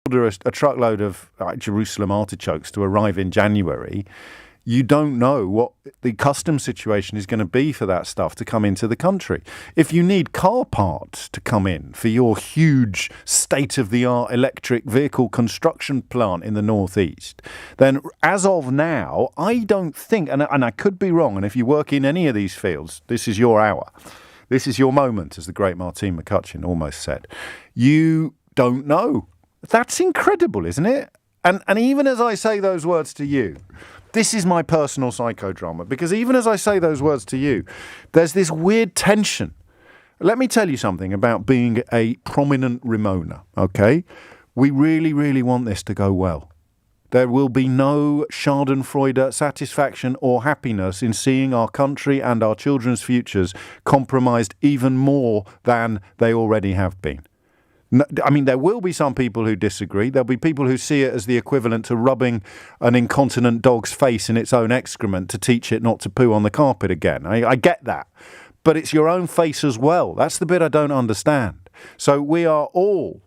order a truckload of Jerusalem artichokes to arrive in January, you don't know what the customs situation is going to be for that stuff to come into the country. If you need car parts to come in for your huge state-of-the-art electric vehicle construction plant in the northeast, then as of now, I don't think, and I could be wrong, and if you work in any of these fields, this is your hour. This is your moment, as the great Martine McCutcheon almost said. You don't know. That's incredible, isn't it? And even as I say those words to you, this is my personal psychodrama, because even as I say those words to you, there's this weird tension. Let me tell you something about being a prominent Remoaner, okay? We really, really want this to go well. There will be no Schadenfreude, satisfaction or happiness in seeing our country and our children's futures compromised even more than they already have been. I mean, there will be some people who disagree. There'll be people who see it as the equivalent to rubbing an incontinent dog's face in its own excrement to teach it not to poo on the carpet again. I get that. But it's your own face as well. That's the bit I don't understand. So we are all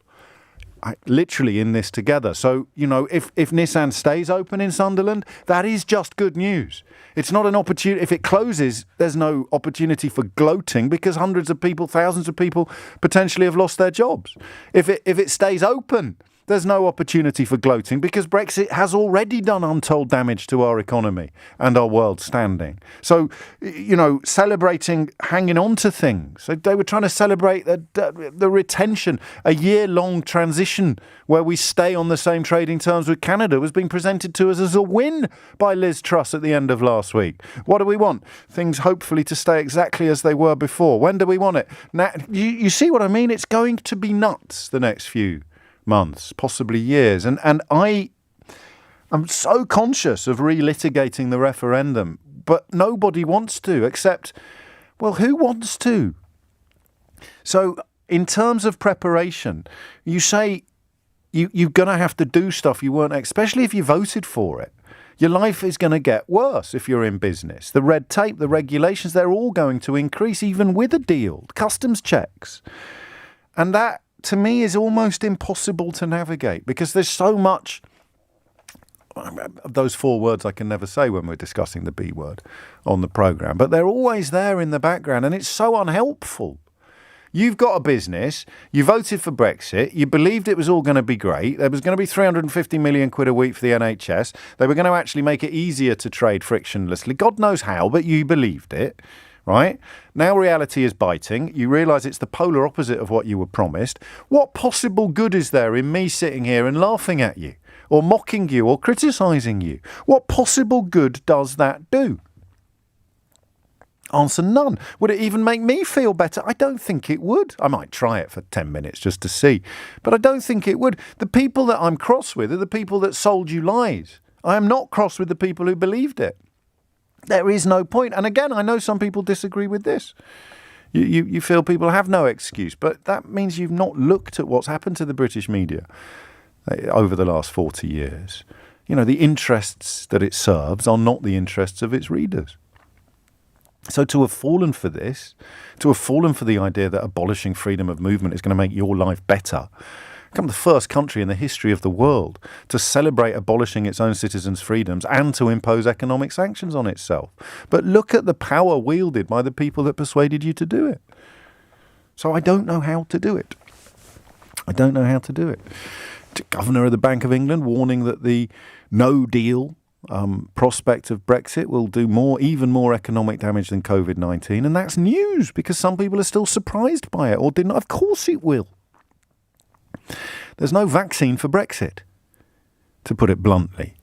literally in this together. So, you know, if Nissan stays open in Sunderland, that is just good news. It's not an opportunity. If it closes, there's no opportunity for gloating because hundreds of people, thousands of people potentially have lost their jobs. If it stays open, there's no opportunity for gloating because Brexit has already done untold damage to our economy and our world standing. So, you know, celebrating hanging on to things. So they were trying to celebrate the retention. A year-long transition where we stay on the same trading terms with Canada was being presented to us as a win by Liz Truss at the end of last week. What do we want? Things hopefully to stay exactly as they were before. When do we want it? Now, you see what I mean? It's going to be nuts the next few months, possibly years. And I'm so conscious of relitigating the referendum, but nobody wants to, except, well, who wants to? So in terms of preparation, you say you're going to have to do stuff you weren't, especially if you voted for it. Your life is going to get worse if you're in business. The red tape, the regulations, they're all going to increase, even with a deal, customs checks. And that, to me, is almost impossible to navigate because there's so much of those 4 words I can never say when we're discussing the B word on the programme, but they're always there in the background and it's so unhelpful. You've got a business, you voted for Brexit, you believed it was all going to be great, there was going to be 350 million quid a week for the NHS, they were going to actually make it easier to trade frictionlessly, God knows how, but you believed it. Right? Now reality is biting. You realise it's the polar opposite of what you were promised. What possible good is there in me sitting here and laughing at you or mocking you or criticising you? What possible good does that do? Answer, none. Would it even make me feel better? I don't think it would. I might try it for 10 minutes just to see, but I don't think it would. The people that I'm cross with are the people that sold you lies. I am not cross with the people who believed it. There is no point. And again, I know some people disagree with this. You feel people have no excuse, but that means you've not looked at what's happened to the British media over the last 40 years. You know, the interests that it serves are not the interests of its readers. So to have fallen for this, to have fallen for the idea that abolishing freedom of movement is going to make your life better, become the first country in the history of the world to celebrate abolishing its own citizens' freedoms and to impose economic sanctions on itself. But look at the power wielded by the people that persuaded you to do it. So I don't know how to do it. The Governor of the Bank of England warning that the no deal prospect of Brexit will do even more economic damage than COVID-19. And that's news because some people are still surprised by it or did not. Of course it will. There's no vaccine for Brexit, to put it bluntly.